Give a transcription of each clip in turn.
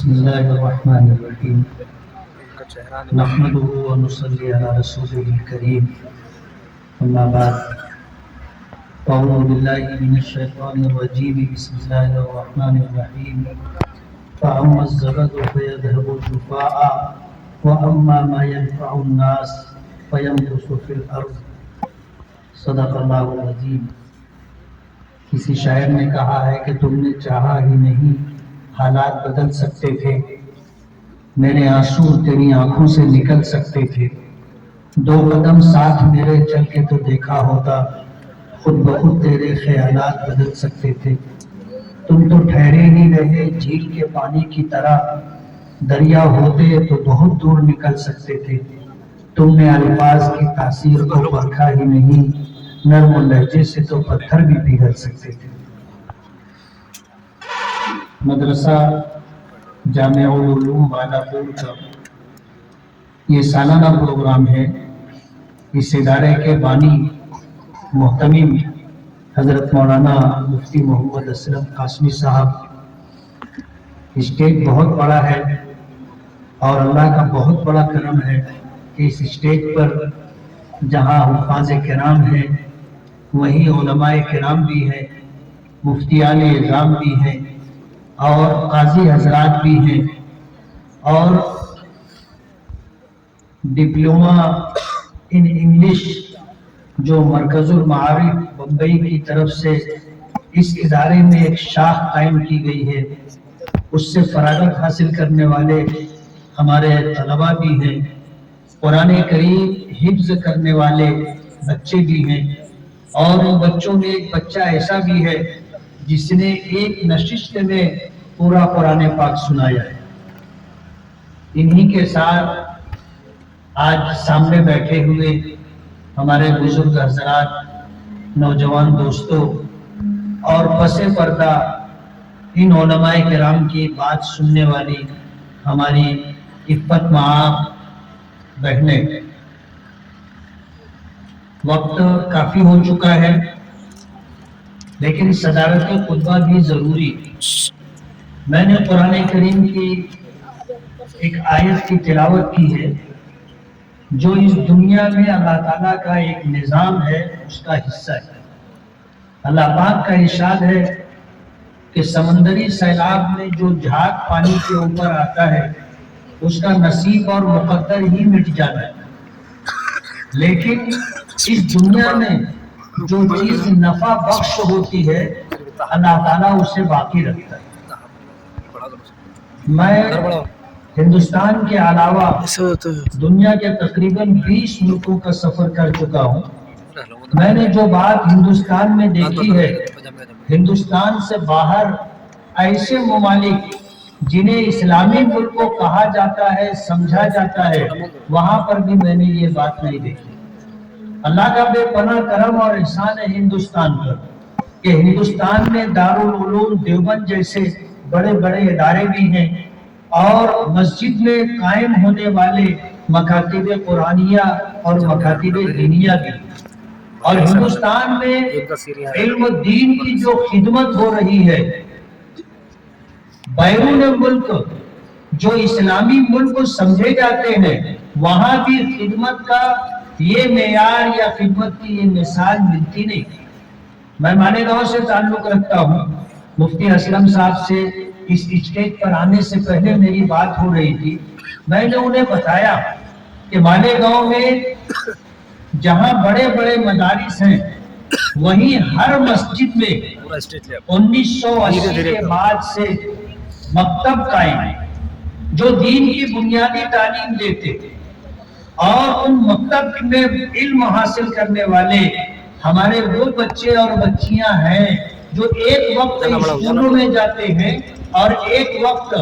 بسم الله الرحمن الرحيم نحمده ونصلي على رسوله الكريم أما بعد أعوذ بالله من الشيطان الرجيم بسم الله الرحمن الرحيم فأما الزبد فيذهب جفاء وأما ما ينفع الناس فيمكث في الأرض صدق اللہ العظیم۔ کسی شاعر نے کہا ہے کہ تم نے چاہا ہی نہیں حالات بدل سکتے تھے، میرے آنسو تیری آنکھوں سے نکل سکتے تھے، دو قدم ساتھ میرے چل کے تو دیکھا ہوتا، خود بخود تیرے خیالات بدل سکتے تھے۔ تم تو ٹھہرے ہی رہے جھیل کے پانی کی طرح، دریا ہوتے تو بہت دور نکل سکتے تھے۔ تم نے الفاظ کی تاثیر کو پرکھا ہی نہیں، نرم و لہجے سے تو پتھر بھی پگھل سکتے تھے۔ مدرسہ جامع العلوم بالاپور کا یہ سالانہ پروگرام ہے۔ اس ادارے کے بانی محتمم حضرت مولانا مفتی محمد اسلم قاسمی صاحب۔ اسٹیج بہت بڑا ہے اور اللہ کا بہت بڑا کرم ہے کہ اس اسٹیج پر جہاں حفاظ کرام ہیں وہیں علماء کرام بھی ہیں، مفتیان اعظام بھی ہیں اور قاضی حضرات بھی ہیں، اور ڈپلومہ ان انگلش جو مرکز المعارف بمبئی کی طرف سے اس ادارے میں ایک شاخ قائم کی گئی ہے، اس سے فراغت حاصل کرنے والے ہمارے طلباء بھی ہیں، قرآن کریم حفظ کرنے والے بچے بھی ہیں، اور ان بچوں میں ایک بچہ ایسا بھی ہے جس نے ایک نشست میں پورا قرآن پاک سنایا ہے۔ انہی کے ساتھ آج سامنے بیٹھے ہوئے ہمارے بزرگ حضرات، نوجوان دوستوں اور پس پردہ ان علماء کرام کی بات سننے والی ہماری عفت معاب بہنیں، وقت کافی ہو چکا ہے لیکن صدارت خطبہ بھی ضروری۔ میں نے قرآن کریم کی ایک آیت کی تلاوت کی ہے جو اس دنیا میں اللہ تعالیٰ کا ایک نظام ہے، اس کا حصہ ہے۔ اللہ پاک کا ارشاد ہے کہ سمندری سیلاب میں جو جھاگ پانی کے اوپر آتا ہے اس کا نصیب اور مقدر ہی مٹ جاتا ہے، لیکن اس دنیا میں جو چیز نفع بخش ہوتی ہے اللہ تعالیٰ اسے باقی رکھتا ہے۔ میں ہندوستان کے علاوہ دنیا کے تقریباً 20 ملکوں کا سفر کر چکا ہوں۔ میں نے جو بات ہندوستان میں دیکھی ہے، ہندوستان سے باہر ایسے ممالک جنہیں اسلامی ملک کو کہا جاتا ہے، سمجھا جاتا ہے، وہاں پر بھی میں نے یہ بات نہیں دیکھی۔ اللہ کا بے پناہ کرم اور احسان ہے ہندوستان پر کہ ہندوستان میں دارالعلوم دیوبند جیسے بڑے بڑے ادارے بھی ہیں، اور مسجد میں قائم ہونے والے مکاتب قرآنیہ اور مکاتب دینیہ بھی، اور ہندوستان میں علم و دین کی جو خدمت ہو رہی ہے، بیرون ملک جو اسلامی ملک سمجھے جاتے ہیں وہاں بھی خدمت کا یہ معیار یا خدمت کی یہ مثال ملتی نہیں۔ میں مالیگاؤں سے تعلق رکھتا ہوں۔ مفتی اسلم صاحب سے اس اسٹیج پر آنے سے پہلے میری بات ہو رہی تھی، میں نے انہیں بتایا کہ مالیگاؤں میں جہاں بڑے بڑے مدارس ہیں وہیں ہر مسجد میں 1980 کے بعد سے مکتب قائم ہے جو دین کی بنیادی تعلیم دیتے، اور ان مکتب میں علم حاصل کرنے والے ہمارے وہ بچے اور بچیاں ہیں جو ایک وقت اسکولوں میں جاتے ہیں اور ایک وقت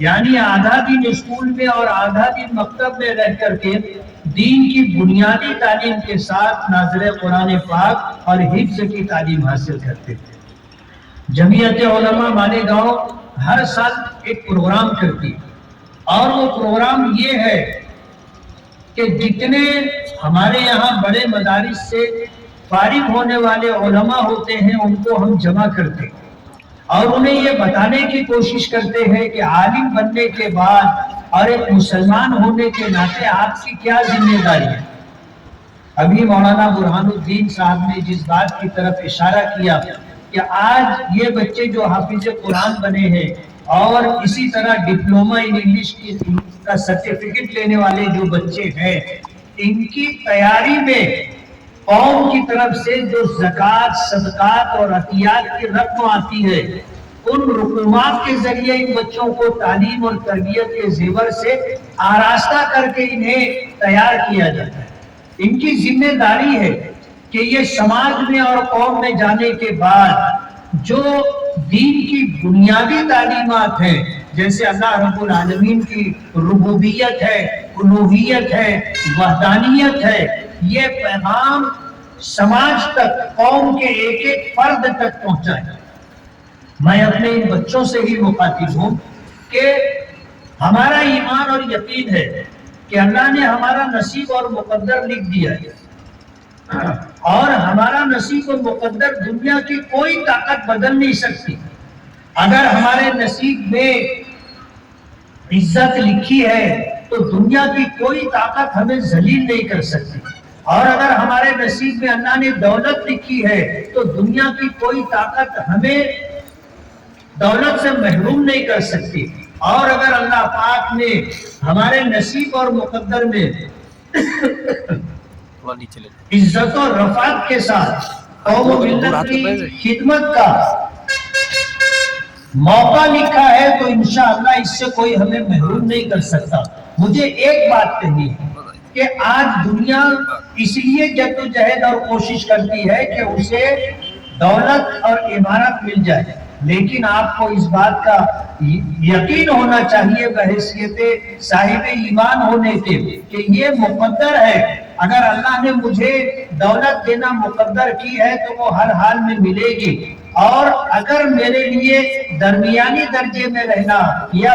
یعنی آدھا دن اسکول میں اور آدھا دن مکتب میں رہ کر کے دین کی بنیادی تعلیم کے ساتھ ناظر قرآن پاک اور حفظ کی تعلیم حاصل کرتے ہیں۔ جمعیت علماء مالیگاؤں ہر سال ایک پروگرام کرتی ہے، اور وہ پروگرام یہ ہے کہ جتنے ہمارے یہاں بڑے مدارس سے فارغ ہونے والے علماء ہوتے ہیں ان کو ہم جمع کرتے ہیں، اور انہیں یہ بتانے کی کوشش کرتے ہیں کہ عالم بننے کے بعد اور ایک مسلمان ہونے کے ناطے آپ کی کیا ذمہ داری ہے۔ ابھی مولانا برہان الدین صاحب نے جس بات کی طرف اشارہ کیا کہ آج یہ بچے جو حافظ قرآن بنے ہیں اور اسی طرح ڈپلومہ ان انگلش کا سرٹیفکیٹ لینے والے جو بچے ہیں، ان کی تیاری میں قوم کی طرف سے جو زکوٰۃ، صدقات اور عطیات کی رقم آتی ہے، ان رقومات کے ذریعے ان بچوں کو تعلیم اور تربیت کے زیور سے آراستہ کر کے انہیں تیار کیا جاتا ہے۔ ان کی ذمہ داری ہے کہ یہ سماج میں اور قوم میں جانے کے بعد جو دین کی بنیادی تعلیمات ہیں، جیسے اللہ رب العالمین کی ربوبیت ہے، الوہیت ہے، وحدانیت ہے، یہ پیغام سماج تک، قوم کے ایک ایک فرد تک پہنچائے۔ میں اپنے ان بچوں سے ہی مخاطب ہوں کہ ہمارا ایمان اور یقین ہے کہ اللہ نے ہمارا نصیب اور مقدر لکھ دیا ہے، اور ہمارا نصیب و مقدر دنیا کی کوئی طاقت بدل نہیں سکتی۔ اگر ہمارے نصیب میں عزت لکھی ہے تو دنیا کی کوئی طاقت ہمیں ذلیل نہیں کر سکتی، اور اگر ہمارے نصیب میں اللہ نے دولت لکھی ہے تو دنیا کی کوئی طاقت ہمیں دولت سے محروم نہیں کر سکتی۔ اور اگر اللہ پاک نے ہمارے نصیب اور مقدر میں عزت و رفعت کے ساتھ قوم و ملت کی خدمت کا موقع لکھا ہے تو انشاءاللہ اس سے کوئی ہمیں محروم نہیں کر سکتا۔ مجھے ایک بات کہنی ہے کہ آج دنیا اس لیے جدوجہد اور کوشش کرتی ہے کہ اسے دولت اور عمارت مل جائے، لیکن آپ کو اس بات کا یقین ہونا چاہیے بحیثیت صاحب ایمان ہونے کے کہ یہ مقدر ہے۔ اگر اللہ نے مجھے دولت دینا مقدر کی ہے تو وہ ہر حال میں ملے گی، اور اگر میرے لیے درمیانی درجے میں رہنا یا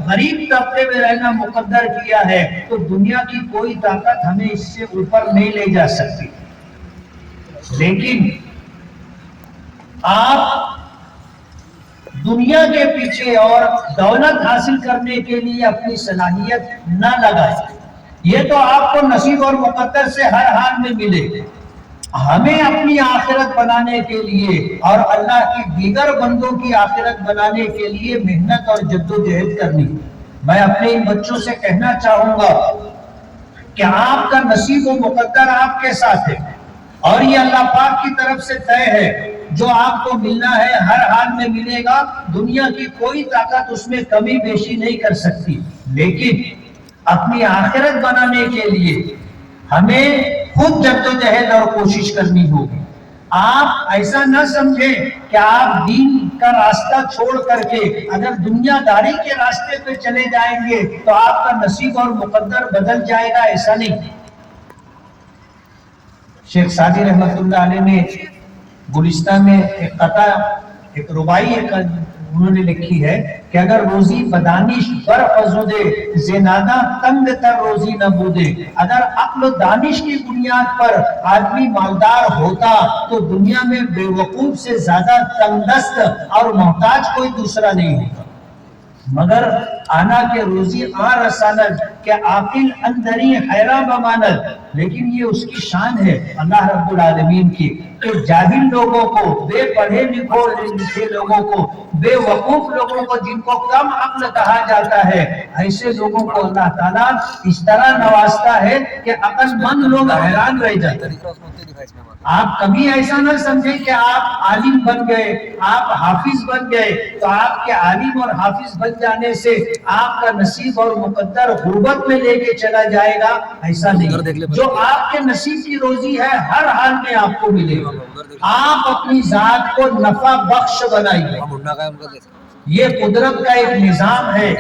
غریب طبقے میں رہنا مقدر کیا ہے تو دنیا کی کوئی طاقت ہمیں اس سے اوپر نہیں لے جا سکتی۔ لیکن آپ دنیا کے پیچھے اور دولت حاصل کرنے کے لیے اپنی صلاحیت نہ لگائیں، یہ تو آپ کو نصیب اور مقدر سے ہر حال میں ملے۔ ہمیں اپنی آخرت بنانے کے لیے اور اللہ کی دیگر بندوں کی آخرت بنانے کے لیے محنت اور جدوجہد کرنی۔ میں اپنے ان بچوں سے کہنا چاہوں گا کہ آپ کا نصیب و مقدر آپ کے ساتھ ہے، اور یہ اللہ پاک کی طرف سے طے ہے۔ جو آپ کو ملنا ہے ہر حال میں ملے گا، دنیا کی کوئی طاقت اس میں کمی بیشی نہیں کر سکتی۔ لیکن اپنی آخرت بنانے کے لیے ہمیں خود جدوجہد اور کوشش کرنی ہوگی۔ آپ ایسا نہ سمجھیں کہ آپ دین کا راستہ چھوڑ کر کے اگر دنیا داری کے راستے پہ چلے جائیں گے تو آپ کا نصیب اور مقدر بدل جائے گا، ایسا نہیں۔ شیخ سعدی رحمت اللہ علیہ نے گلستان میں ایک قطع، ایک ربائی انہوں نے لکھی ہے کہ اگر روزی بدانش برفزودے زنادہ تنگ تر روزی نہ بودے، اگر عقل و دانش کی بنیاد پر آدمی مالدار ہوتا تو دنیا میں بے وقوف سے زیادہ تنگ دست اور محتاج کوئی دوسرا نہیں ہوتا۔ مگر آنا کے روزی رساند کہ عاقل اندری حیران بماند، لیکن یہ اس کی شان ہے اللہ رب العالمین کی کہ جاہل لوگوں کو، بے پڑھے لکھے لوگوں کو، بے وقوف لوگوں کو، جن کو کم عقل کہا جاتا ہے، ایسے لوگوں کو اللہ تعالیٰ اس طرح نوازتا ہے کہ عقل مند لوگ حیران رہ جاتے ہیں۔ آپ کبھی ایسا نہ سمجھیں کہ آپ عالم بن گئے، آپ حافظ بن گئے تو آپ کے عالم اور حافظ بن جانے سے آپ کا نصیب اور مقدر غربت میں لے کے چلا جائے گا، ایسا نہیں۔ جو آپ کے نصیب کی روزی ہے ہر حال میں آپ کو ملے گا۔ آپ اپنی ذات کو نفع بخش بنائیے، یہ قدرت کا ایک نظام ہے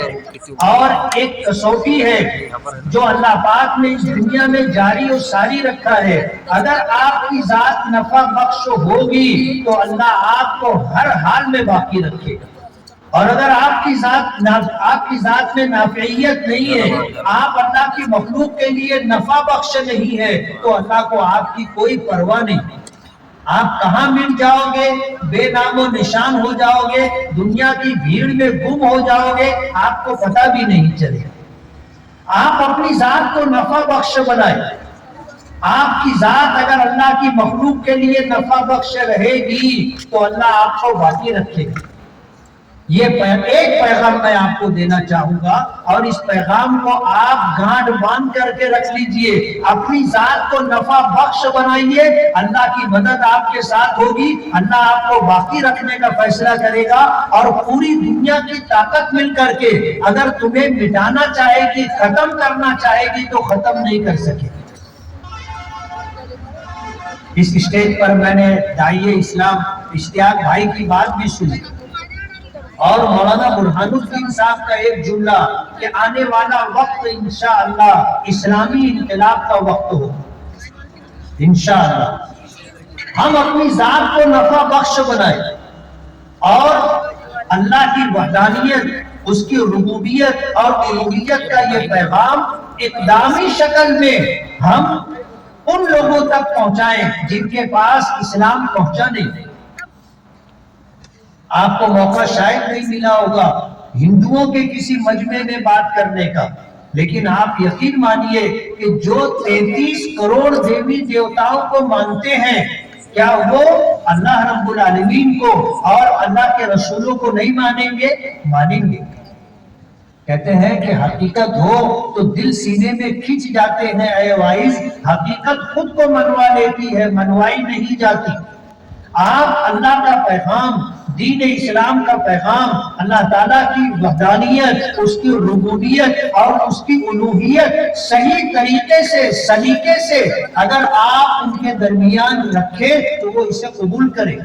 اور ایک کسوٹی ہے جو اللہ پاک نے اس دنیا میں جاری و ساری رکھا ہے۔ اگر آپ کی ذات نفع بخش ہوگی تو اللہ آپ کو ہر حال میں باقی رکھے گا، اور اگر آپ کی ذات میں نافعیت نہیں ہے، آپ اللہ کی مخلوق کے لیے نفع بخش نہیں ہے، تو اللہ کو آپ کی کوئی پرواہ نہیں۔ آپ کہاں مٹ جاؤ گے، بے نام و نشان ہو جاؤ گے، دنیا کی بھیڑ میں گم ہو جاؤ گے، آپ کو پتہ بھی نہیں چلے گا۔ آپ اپنی ذات کو نفع بخش بنائیں۔ آپ کی ذات اگر اللہ کی مخلوق کے لیے نفع بخش رہے گی تو اللہ آپ کو باقی رکھے گا۔ یہ ایک پیغام میں آپ کو دینا چاہوں گا، اور اس پیغام کو آپ گانٹھ باندھ کر کے رکھ لیجئے۔ اپنی ذات کو نفع بخش بنائیے، اللہ کی مدد آپ کے ساتھ ہوگی، اللہ آپ کو باقی رکھنے کا فیصلہ کرے گا، اور پوری دنیا کی طاقت مل کر کے اگر تمہیں مٹانا چاہے گی، ختم کرنا چاہے گی تو ختم نہیں کر سکے۔ اس اسٹیج پر میں نے داعیہ اسلام اشتیاق بھائی کی بات بھی سنی، اور مولانا برہان الدین صاحب کا ایک جملہ کہ آنے والا وقت انشاءاللہ اسلامی انقلاب کا وقت ہو۔ انشاءاللہ ہم اپنی ذات کو نفع بخش بنائیں، اور اللہ کی وحدانیت، اس کی ربوبیت اور الوہیت کا یہ پیغام اقدامی شکل میں ہم ان لوگوں تک پہنچائیں جن کے پاس اسلام پہنچا نہیں۔ آپ کو موقع شاید نہیں ملا ہوگا ہندوؤں کے کسی مجمع میں بات کرنے کا، لیکن آپ یقین مانیے کہ جو 33 کروڑ دیوی دیوتاؤں کو مانتے ہیں، کیا وہ اللہ رب العالمین کو اور اللہ کے رسولوں کو نہیں مانیں گے؟ مانیں گے۔ کہتے ہیں کہ حقیقت ہو تو دل سینے میں کھنچ جاتے ہیں اے وائز، حقیقت خود کو منوا لیتی ہے، منوائی نہیں جاتی۔ آپ اللہ کا پیغام، دین اسلام کا پیغام، اللہ تعالیٰ کی وحدانیت، اس کی ربوبیت اور اس کی الوہیت صحیح طریقے سے، سلیقے سے اگر آپ ان کے درمیان رکھیں تو وہ اسے قبول کریں۔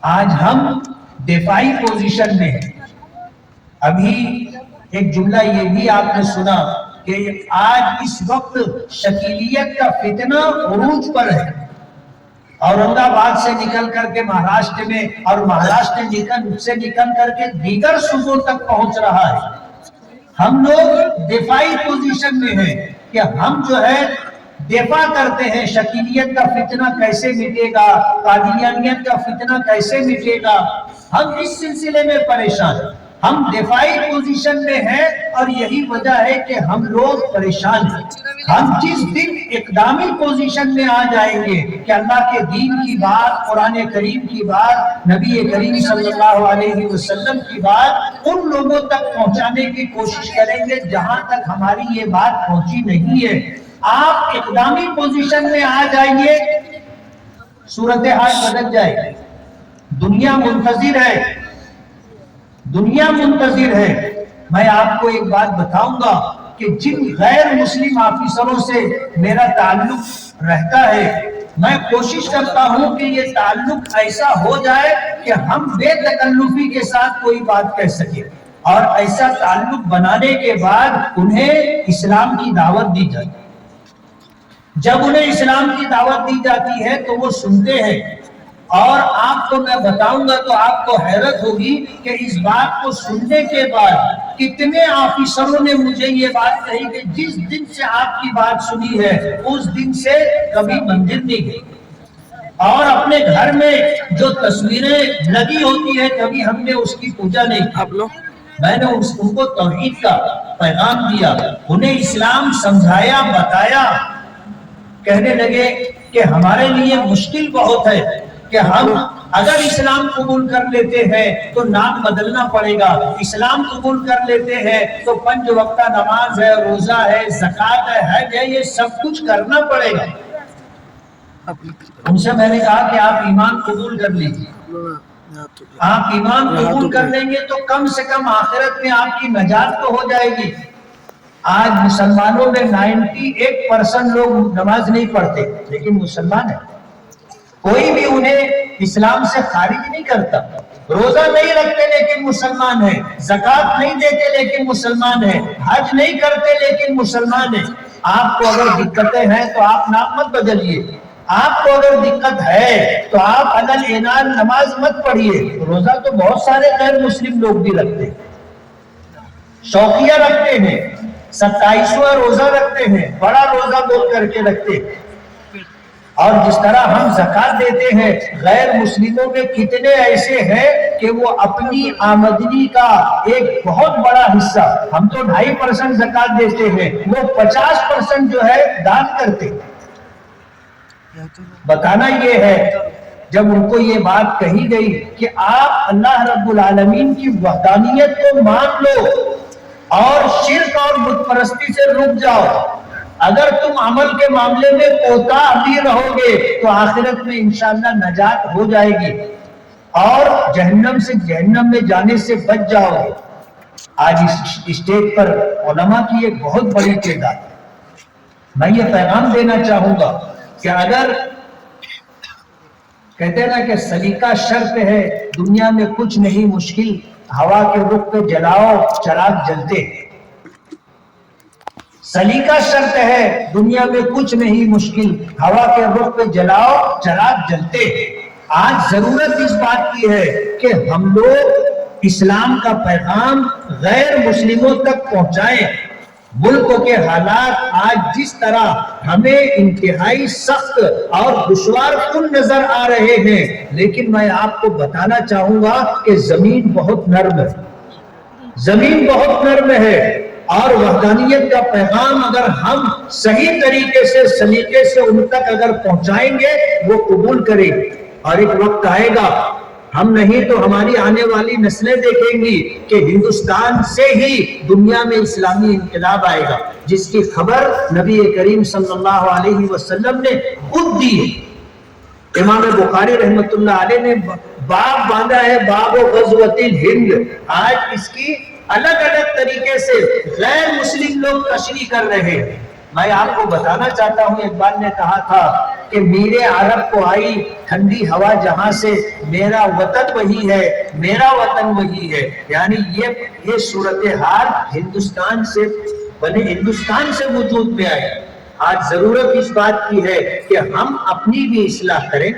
آج ہم دفاعی پوزیشن میں ہیں۔ ابھی ایک جملہ یہ بھی آپ نے سنا کہ آج اس وقت شکیلیت کا فتنہ عروج پر ہے، اورنگ آباد سے نکل کر کے مہاراشٹر میں، اور مہاراشٹر سے نکل کر کے دیگر صوبوں تک پہنچ رہا ہے۔ ہم لوگ دفاعی پوزیشن میں ہیں کہ ہم جو ہے دفاع کرتے ہیں، شکیلیت کا فتنہ کیسے مٹے گا، قادیانیت کا فتنہ کیسے مٹے گا، ہم اس سلسلے میں پریشان ہیں۔ ہم دفاعی پوزیشن میں ہیں، اور یہی وجہ ہے کہ ہم لوگ پریشان ہیں۔ ہم جس دن اقدامی پوزیشن میں آ جائیں گے کہ اللہ کے دین کی بات، قرآن کریم کی بات، نبی کریم صلی اللہ علیہ وسلم کی بات ان لوگوں تک پہنچانے کی کوشش کریں گے جہاں تک ہماری یہ بات پہنچی نہیں ہے۔ آپ اقدامی پوزیشن میں آ جائیے، صورتحال بدل جائے گی۔ دنیا منتظر ہے، دنیا منتظر ہے۔ میں آپ کو ایک بات بتاؤں گا کہ جن غیر مسلم آفیسروں سے میرا تعلق رہتا ہے، میں کوشش کرتا ہوں کہ یہ تعلق ایسا ہو جائے کہ ہم بے تکلفی کے ساتھ کوئی بات کہہ سکیں، اور ایسا تعلق بنانے کے بعد انہیں اسلام کی دعوت دی جائے۔ جب انہیں اسلام کی دعوت دی جاتی ہے تو وہ سنتے ہیں، اور آپ کو میں بتاؤں گا تو آپ کو حیرت ہوگی کہ اس بات کو سننے کے بعد کتنے آفیسروں نے مجھے یہ بات کہی کہ جس دن سے آپ کی بات سنی ہے اس دن سے کبھی مندر نہیں گئی، اور اپنے گھر میں جو تصویریں لگی ہوتی ہیں کبھی ہم نے اس کی پوجا نہیں کی۔ میں نے ان کو توحید کا پیغام دیا، انہیں اسلام سمجھایا، بتایا۔ کہنے لگے کہ ہمارے لیے مشکل بہت ہے کہ ہم اگر اسلام قبول کر لیتے ہیں تو نام بدلنا پڑے گا، اسلام قبول کر لیتے ہیں تو 5 وقتہ نماز ہے، روزہ ہے، زکوٰۃ ہے، حج ہے، یہ سب کچھ کرنا پڑے گا۔ ان سے میں نے کہا کہ آپ ایمان قبول کر لیجیے، آپ ایمان قبول کر لیں گے تو کم سے کم آخرت میں آپ کی نجات تو ہو جائے گی۔ آج مسلمانوں میں 98% لوگ نماز نہیں پڑھتے لیکن مسلمان ہیں، کوئی بھی انہیں اسلام سے خارج نہیں کرتا۔ روزہ نہیں رکھتے لیکن مسلمان ہیں، زکوٰۃ نہیں دیتے لیکن مسلمان ہیں، حج نہیں کرتے لیکن مسلمان ہیں۔ آپ کو اگر دقتیں ہیں تو آپ نام مت بدلیے، آپ کو اگر دقت ہے تو آپ علل اعنان نماز مت پڑھیے۔ روزہ تو بہت سارے غیر مسلم لوگ بھی رکھتے ہیں، شوقیہ رکھتے ہیں، 27واں روزہ رکھتے ہیں، بڑا روزہ بول کر کے رکھتے ہیں، اور جس طرح ہم زکوٰۃ دیتے ہیں، غیر مسلموں میں کتنے ایسے ہیں کہ وہ اپنی آمدنی کا ایک بہت بڑا حصہ، ہم تو 2.5% زکوٰۃ دیتے ہیں، وہ 50% جو ہے دان کرتے۔ بتانا یہ ہے، جب ان کو یہ بات کہی گئی کہ آپ اللہ رب العالمین کی وحدانیت کو مان لو اور شرک اور بت پرستی سے رک جاؤ، اگر تم عمل کے معاملے میں کوتاہ بھی رہو گے تو آخرت میں انشاءاللہ نجات ہو جائے گی اور جہنم میں جانے سے بچ جاؤ گے۔ آج اس اسٹیج پر علماء کی ایک بہت بڑی تعداد ہے۔ میں یہ پیغام دینا چاہوں گا کہ اگر کہتے ہیں نا کہ سلیقہ شرط ہے، دنیا میں کچھ نہیں مشکل، ہوا کے رخ پہ جلاؤ چراغ جلتے ہیں۔ سلیقہ شرط ہے، دنیا میں کچھ نہیں مشکل، ہوا کے رخ پہ جلاؤ چراغ جلتے ہیں۔ آج ضرورت اس بات کی ہے کہ ہم لوگ اسلام کا پیغام غیر مسلموں تک پہنچائیں۔ ملک کے حالات آج جس طرح ہمیں انتہائی سخت اور دشوار کن نظر آ رہے ہیں، لیکن میں آپ کو بتانا چاہوں گا کہ زمین بہت نرم ہے، زمین بہت نرم ہے، اور وحدانیت کا پیغام اگر ہم صحیح طریقے سے سلیقے سے ان تک اگر پہنچائیں گے وہ قبول کریں گے۔ اور ایک وقت آئے گا، ہم نہیں تو ہماری آنے والی نسلیں دیکھیں گی کہ ہندوستان سے ہی دنیا میں اسلامی انقلاب آئے گا، جس کی خبر نبی کریم صلی اللہ علیہ وسلم نے خود دی ہے۔ امام بخاری رحمۃ اللہ علیہ نے باب باندھا ہے، باب غزوۃ الہند۔ آج اس کی الگ الگ طریقے سے غیر مسلم لوگ تشریح کر رہے ہیں۔ میں آپ کو بتانا چاہتا ہوں، اقبال نے کہا تھا کہ میرے عرب کو آئی ٹھنڈی ہوا جہاں سے، میرا وطن وہی ہے، میرا وطن وہی ہے۔ یعنی یہ صورتحال ہندوستان سے وجود میں آئی۔ آج ضرورت اس بات کی ہے کہ ہم اپنی بھی اصلاح کریں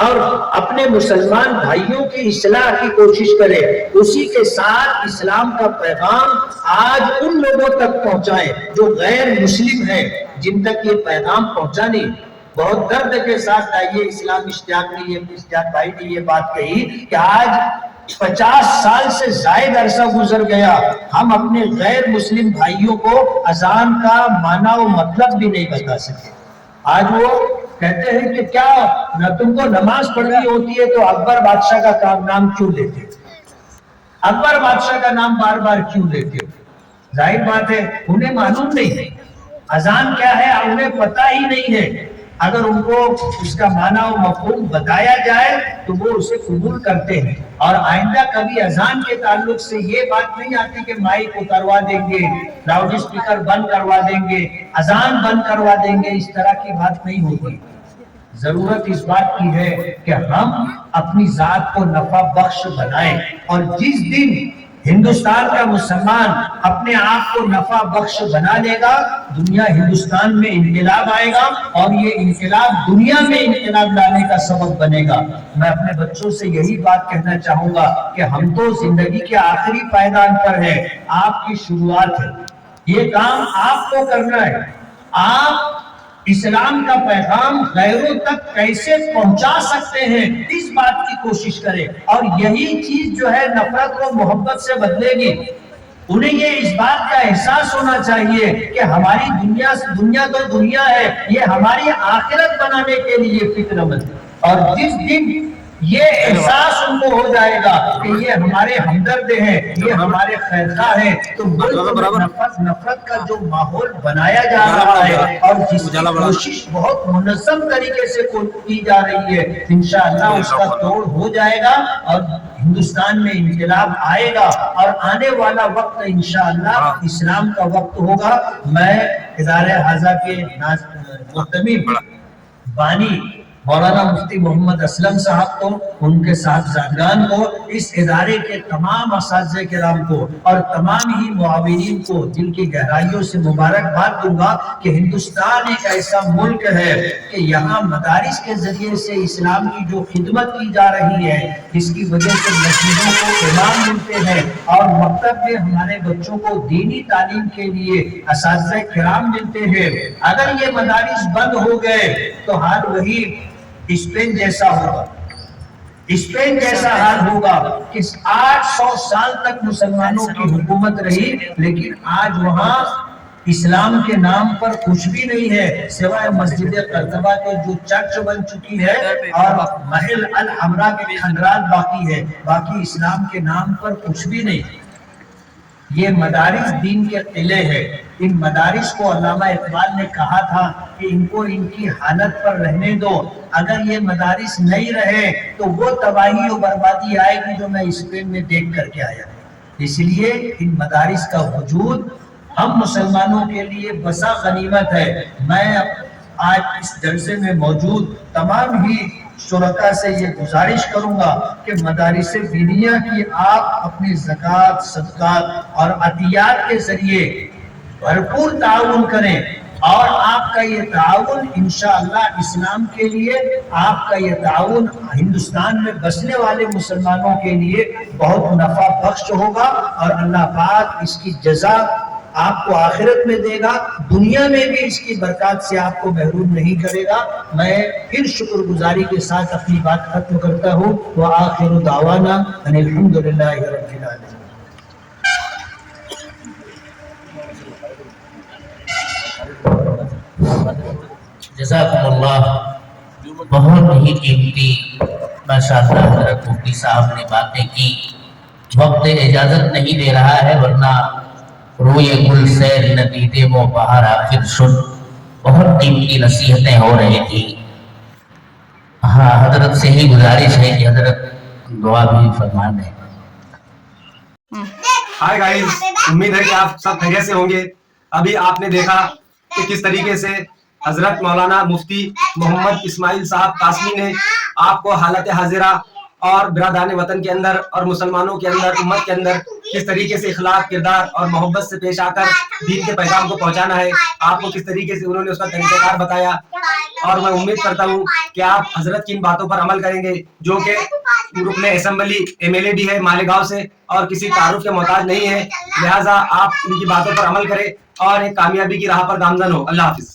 اور اپنے مسلمان بھائیوں کی اصلاح کی کوشش کریں، اسی کے ساتھ اسلام کا پیغام آج ان لوگوں تک پہنچائیں جو غیر مسلم ہیں، جن تک یہ پیغام پہنچا نہیں۔ بہت درد کے ساتھ آئیے اسلام اشتیاق بھائی نے یہ بات کہی کہ آج 50 سال سے زائد عرصہ گزر گیا، ہم اپنے غیر مسلم بھائیوں کو اذان کا معنی و مطلب بھی نہیں بتا سکتے۔ آج وہ کہتے ہیں کہ کیا نہ تم کو نماز پڑھنی ہوتی ہے تو اکبر بادشاہ کا نام کیوں لیتے ہو، اکبر بادشاہ کا نام بار بار کیوں لیتے ہو؟ ظاہر بات ہے انہیں معلوم نہیں ہے اذان کیا ہے، انہیں پتہ ہی نہیں ہے۔ اگر ان کو اس کا معنی و مفہوم بتایا جائے تو وہ اسے قبول کرتے ہیں، اور آئندہ کبھی اذان کے تعلق سے یہ بات نہیں آتی کہ مائک اتروا دیں گے، لاؤڈ اسپیکر بند کروا دیں گے، اذان بند کروا دیں گے، اس طرح کی بات نہیں ہوگی۔ ضرورت اس بات کی ہے کہ ہم اپنی ذات کو نفع بخش بنائیں، اور جس دن ہندوستان کا مسلمان اپنے آپ کو نفع بخش بنا لے گا، دنیا ہندوستان میں انقلاب آئے گا، اور یہ انقلاب دنیا میں انقلاب لانے کا سبب بنے گا۔ میں اپنے بچوں سے یہی بات کہنا چاہوں گا کہ ہم تو زندگی کے آخری پائیدان پر ہیں، آپ کی شروعات ہے، یہ کام آپ کو کرنا ہے۔ آپ اسلام کا پیغام غیروں تک کیسے پہنچا سکتے ہیں، اس بات کی کوشش کریں، اور یہی چیز جو ہے نفرت کو محبت سے بدلے گی۔ انہیں یہ اس بات کا احساس ہونا چاہیے کہ ہماری دنیا تو دنیا ہے، یہ ہماری آخرت بنانے کے لیے فکر مند ہے، اور جس دن یہ احساس ان کو ہو جائے گا کہ یہ ہمارے ہمدرد ہیں، یہ ہمارے خیرخواہ ہیں، تو ملک میں نفرت کا جو ماحول بنایا جا رہا ہے اور جس کی کوشش بہت منظم طریقے سے کی جا رہی ہے، انشاءاللہ اس کا توڑ ہو جائے گا اور ہندوستان میں انقلاب آئے گا، اور آنے والا وقت انشاءاللہ اسلام کا وقت ہوگا۔ میں ادارہ حاضہ کے محتمم بانی مولانا مفتی محمد اسلم صاحب کو، ان کے صاحبزادگان کو، اس ادارے کے تمام اساتذہ کرام کو اور تمام ہی معاونین کو دل کی گہرائیوں سے مبارکباد دوں گا کہ ہندوستان ایک ایسا ملک ہے کہ یہاں مدارس کے ذریعے سے اسلام کی جو خدمت کی جا رہی ہے، اس کی وجہ سے مسجدوں کو امام ملتے ہیں اور مکتب میں ہمارے بچوں کو دینی تعلیم کے لیے اساتذہ کرام ملتے ہیں۔ اگر یہ مدارس بند ہو گئے تو حال وہی اسپین جیسا ہوگا، اسپین جیسا حال ہوگا کہ 800 سال تک مسلمانوں کی حکومت رہی، لیکن آج وہاں اسلام کے نام پر کچھ بھی نہیں ہے سوائے مسجد قرطبہ کے جو چرچ بن چکی ہے اور محل الحمراء کے کھنڈرات باقی ہے، باقی اسلام کے نام پر کچھ بھی نہیں۔ یہ مدارس دین کے قلعے ہیں۔ ان مدارس کو علامہ اقبال نے کہا تھا کہ ان کو ان کی حالت پر رہنے دو، اگر یہ مدارس نہیں رہے تو وہ تباہی و بربادی آئے گی جو میں اسپین میں دیکھ کر کے آیا۔ اس لیے ان مدارس کا وجود ہم مسلمانوں کے لیے بسا غنیمت ہے۔ میں آج اس جلسے میں موجود تمام ہی شرکا سے یہ گزارش کروں گا کہ مدارس دینیہ کی آپ اپنی زکوٰۃ، صدقات اور عطیات کے ذریعے بھرپور تعاون کریں، اور آپ کا یہ تعاون انشاءاللہ اسلام کے لیے، آپ کا یہ تعاون ہندوستان میں بسنے والے مسلمانوں کے لیے بہت نفع بخش ہوگا، اور اللہ پاک اس کی جزا آپ کو آخرت میں دے گا، دنیا میں بھی اس کی برکات سے آپ کو محروم نہیں کرے گا۔ میں پھر شکر گزاری کے ساتھ اپنی بات ختم کرتا ہوں۔ وآخر دعوانا ان الحمدللہ رب العالمین۔ جزاکم اللہ، بہت ہی قیمتی ماشاءاللہ حضرت مفتی صاحب نے باتیں کی۔ وقت اجازت نہیں دے رہا ہے، ورنہ روئے گل سیر ندیدے وہ بہار آخر سن، بہت قیمتی نصیحتیں ہو رہی تھی۔ ہاں، حضرت سے ہی گزارش ہے کہ حضرت دعا بھی فرما دیں۔ ہائے گائز، امید ہے کہ آپ سب خیریت سے ہوں گے۔ ابھی آپ نے دیکھا کہ کس طریقے سے حضرت مولانا مفتی محمد اسماعیل صاحب قاسمی نے آپ کو حالت حاضرہ اور برادران وطن کے اندر اور مسلمانوں کے اندر، امت کے اندر کس طریقے سے اخلاق، کردار اور محبت سے پیش آ کر دین کے پیغام کو پہنچانا ہے، آپ کو کس طریقے سے انہوں نے اس کا طریقہ کار بتایا۔ اور میں امید کرتا ہوں کہ آپ حضرت کی ان باتوں پر عمل کریں گے، جو کہ رکن اسمبلی MLA بھی ہے مالیگاؤں سے اور کسی تعارف کے محتاج نہیں ہے، لہٰذا آپ ان کی باتوں پر عمل کریں اور ایک کامیابی کی راہ پر گامزن ہو۔ اللہ حافظ۔